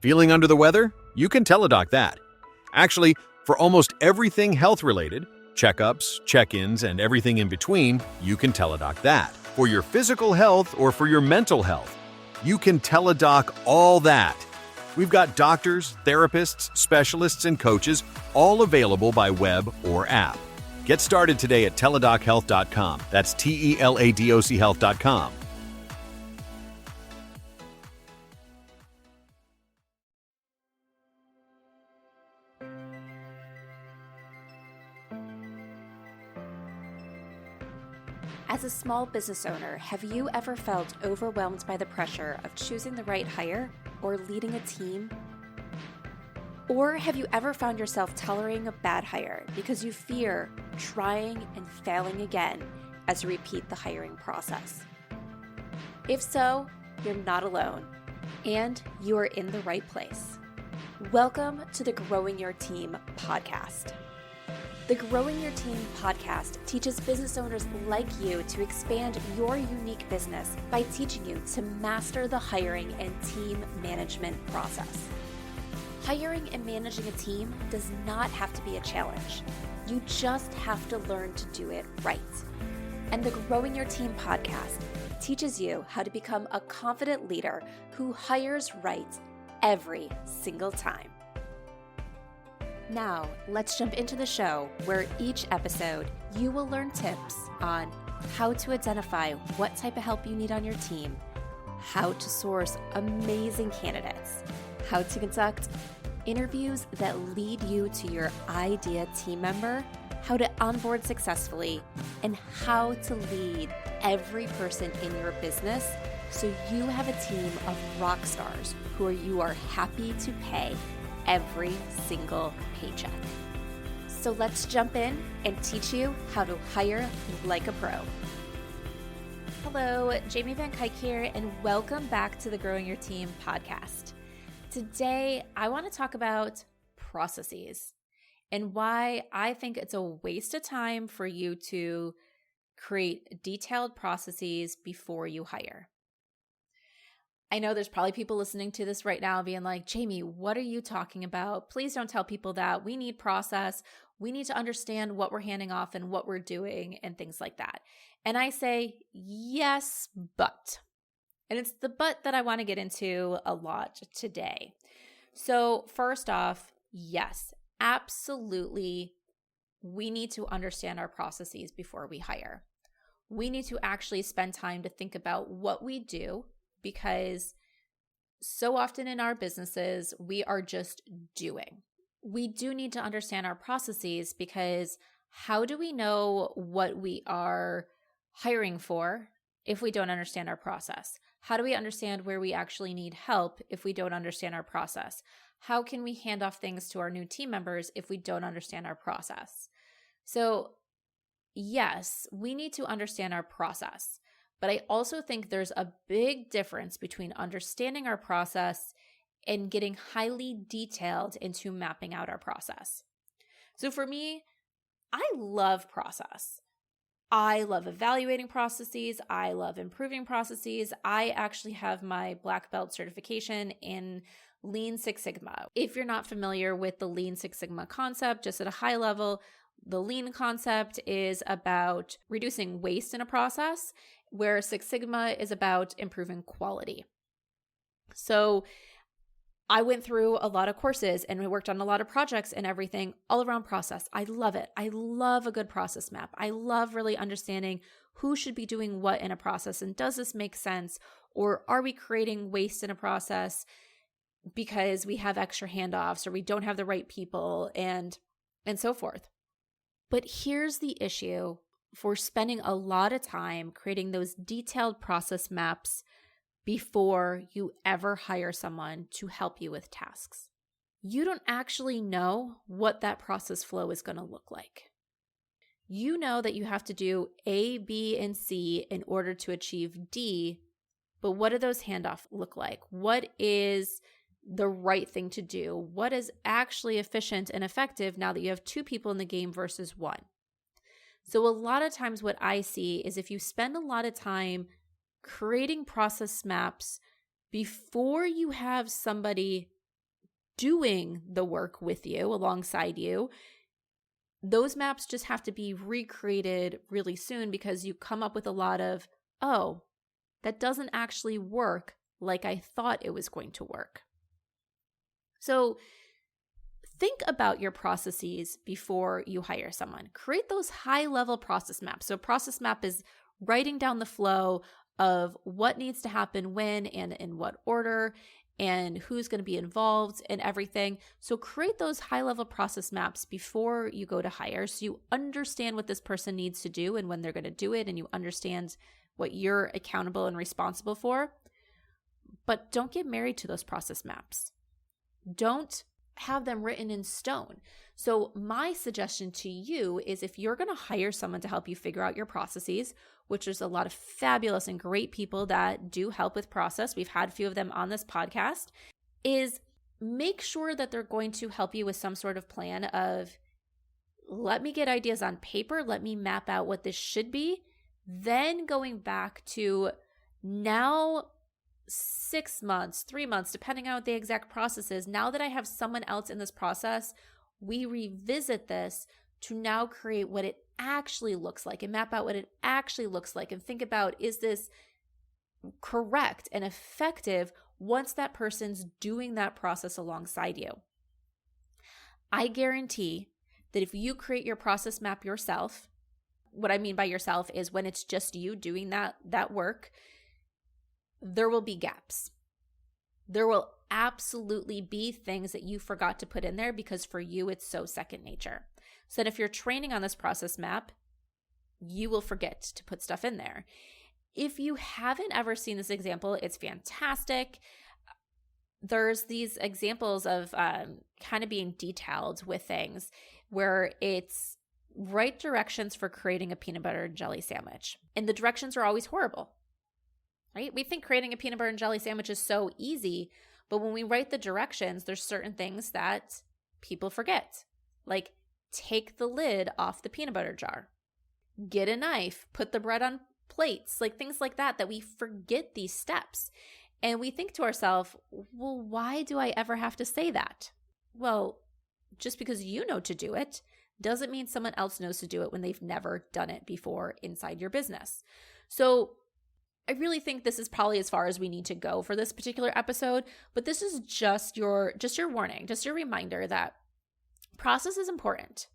Feeling under the weather? You can teledoc that. Actually, for almost everything health-related, checkups, check-ins, and everything in between, you can teledoc that. For your physical health or for your mental health, you can teledoc all that. We've got doctors, therapists, specialists, and coaches all available by web or app. Get started today at teledochealth.com. That's TELADOC health.com. As a small business owner, have you ever felt overwhelmed by the pressure of choosing the right hire or leading a team? Or have you ever found yourself tolerating a bad hire because you fear trying and failing again as you repeat the hiring process? If so, you're not alone, and you are in the right place. Welcome to the Growing Your Team podcast. The Growing Your Team podcast teaches business owners like you to expand your unique business by teaching you to master the hiring and team management process. Hiring and managing a team does not have to be a challenge. You just have to learn to do it right. And the Growing Your Team podcast teaches you how to become a confident leader who hires right every single time. Now, let's jump into the show where each episode you will learn tips on how to identify what type of help you need on your team, how to source amazing candidates, how to conduct interviews that lead you to your ideal team member, how to onboard successfully, and how to lead every person in your business so you have a team of rock stars who you are happy to pay every single paycheck. So let's jump in and teach you how to hire like a pro. Hello, Jamie Van Kuyk here, and welcome back to the Growing Your Team podcast. Today, I want to talk about processes and why I think it's a waste of time for you to create detailed processes before you hire. I know there's probably people listening to this right now being like, Jamie, what are you talking about? Please don't tell people that. We need process. We need to understand what we're handing off and what we're doing and things like that. And I say, yes, but. And it's the but that I want to get into a lot today. So first off, yes, absolutely, we need to understand our processes before we hire. We need to actually spend time to think about what we do, because so often in our businesses, we are just doing. We do need to understand our processes, because how do we know what we are hiring for if we don't understand our process? How do we understand where we actually need help if we don't understand our process? How can we hand off things to our new team members if we don't understand our process? So yes, we need to understand our process. But I also think there's a big difference between understanding our process and getting highly detailed into mapping out our process. So for me, I love process. I love evaluating processes. I love improving processes. I actually have my black belt certification in Lean Six Sigma. If you're not familiar with the Lean Six Sigma concept, just at a high level, the Lean concept is about reducing waste in a process, where Six Sigma is about improving quality. So I went through a lot of courses and we worked on a lot of projects and everything all around process. I love it. I love a good process map. I love really understanding who should be doing what in a process, and does this make sense, or are we creating waste in a process because we have extra handoffs or we don't have the right people and so forth. But here's the issue for spending a lot of time creating those detailed process maps before you ever hire someone to help you with tasks. You don't actually know what that process flow is going to look like. You know that you have to do A, B, and C in order to achieve D, but what do those handoffs look like? What is the right thing to do? What is actually efficient and effective now that you have two people in the game versus one? So a lot of times what I see is if you spend a lot of time creating process maps before you have somebody doing the work with you, alongside you, those maps just have to be recreated really soon because you come up with a lot of, oh, that doesn't actually work like I thought it was going to work. So think about your processes before you hire someone. Create those high-level process maps. So process map is writing down the flow of what needs to happen when and in what order and who's going to be involved and everything. So create those high-level process maps before you go to hire so you understand what this person needs to do and when they're going to do it, and you understand what you're accountable and responsible for. But don't get married to those process maps. Don't have them written in stone. So my suggestion to you is, if you're going to hire someone to help you figure out your processes, which there's a lot of fabulous and great people that do help with process, we've had a few of them on this podcast, is make sure that they're going to help you with some sort of plan of, let me get ideas on paper, let me map out what this should be, then going back to now 6 months, 3 months, depending on what the exact process is. Now that I have someone else in this process, we revisit this to now create what it actually looks like and map out what it actually looks like and think about, is this correct and effective once that person's doing that process alongside you? I guarantee that if you create your process map yourself, what I mean by yourself is when it's just you doing that work, there will be gaps. There will absolutely be things that you forgot to put in there because for you, it's so second nature. So that if you're training on this process map, you will forget to put stuff in there. If you haven't ever seen this example, it's fantastic. There's these examples of kind of being detailed with things where it's write directions for creating a peanut butter and jelly sandwich. And the directions are always horrible. Right? We think creating a peanut butter and jelly sandwich is so easy, but when we write the directions, there's certain things that people forget. Like, take the lid off the peanut butter jar. Get a knife, put the bread on plates, like things like that we forget these steps. And we think to ourselves, well, why do I ever have to say that? Well, just because you know to do it doesn't mean someone else knows to do it when they've never done it before inside your business. So I really think this is probably as far as we need to go for this particular episode, but this is just your warning, just your reminder that process is important.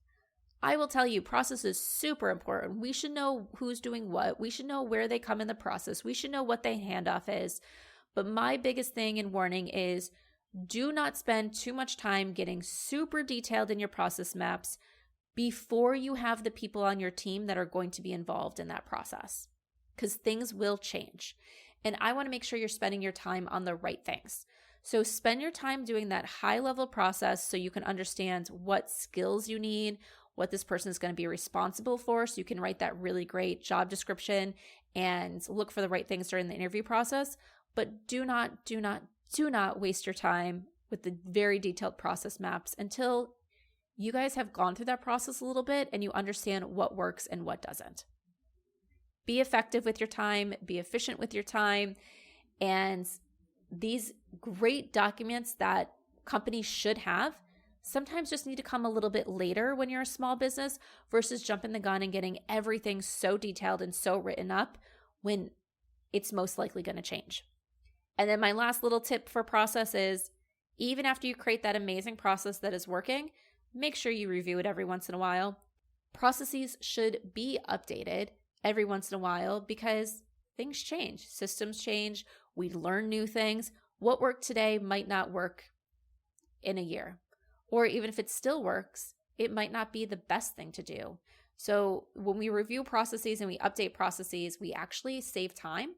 I will tell you, process is super important. We should know who's doing what. We should know where they come in the process. We should know what the handoff is. But my biggest thing and warning is, do not spend too much time getting super detailed in your process maps before you have the people on your team that are going to be involved in that process. Because things will change. And I want to make sure you're spending your time on the right things. So spend your time doing that high-level process so you can understand what skills you need, what this person is going to be responsible for, so you can write that really great job description and look for the right things during the interview process. But do not waste your time with the very detailed process maps until you guys have gone through that process a little bit and you understand what works and what doesn't. Be effective with your time, be efficient with your time, and these great documents that companies should have sometimes just need to come a little bit later when you're a small business versus jumping the gun and getting everything so detailed and so written up when it's most likely going to change. And then my last little tip for process is, even after you create that amazing process that is working, make sure you review it every once in a while. Processes should be updated every once in a while because things change, systems change, we learn new things. What worked today might not work in a year. Or even if it still works, it might not be the best thing to do. So when we review processes and we update processes, we actually save time.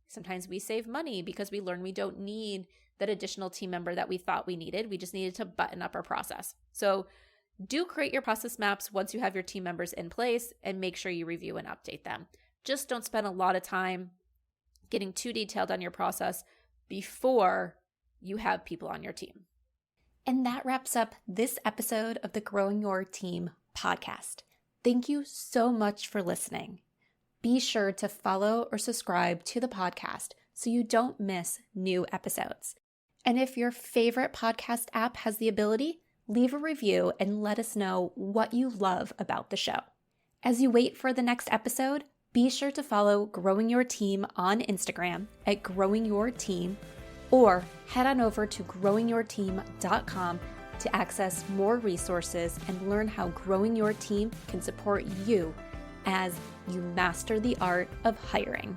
Sometimes we save money because we learn we don't need that additional team member that we thought we needed. We just needed to button up our process. So do create your process maps once you have your team members in place and make sure you review and update them. Just don't spend a lot of time getting too detailed on your process before you have people on your team. And that wraps up this episode of the Growing Your Team podcast. Thank you so much for listening. Be sure to follow or subscribe to the podcast so you don't miss new episodes. And if your favorite podcast app has the ability, leave a review and let us know what you love about the show. As you wait for the next episode, be sure to follow Growing Your Team on Instagram at Growing Your Team, or head on over to growingyourteam.com to access more resources and learn how growing your team can support you as you master the art of hiring.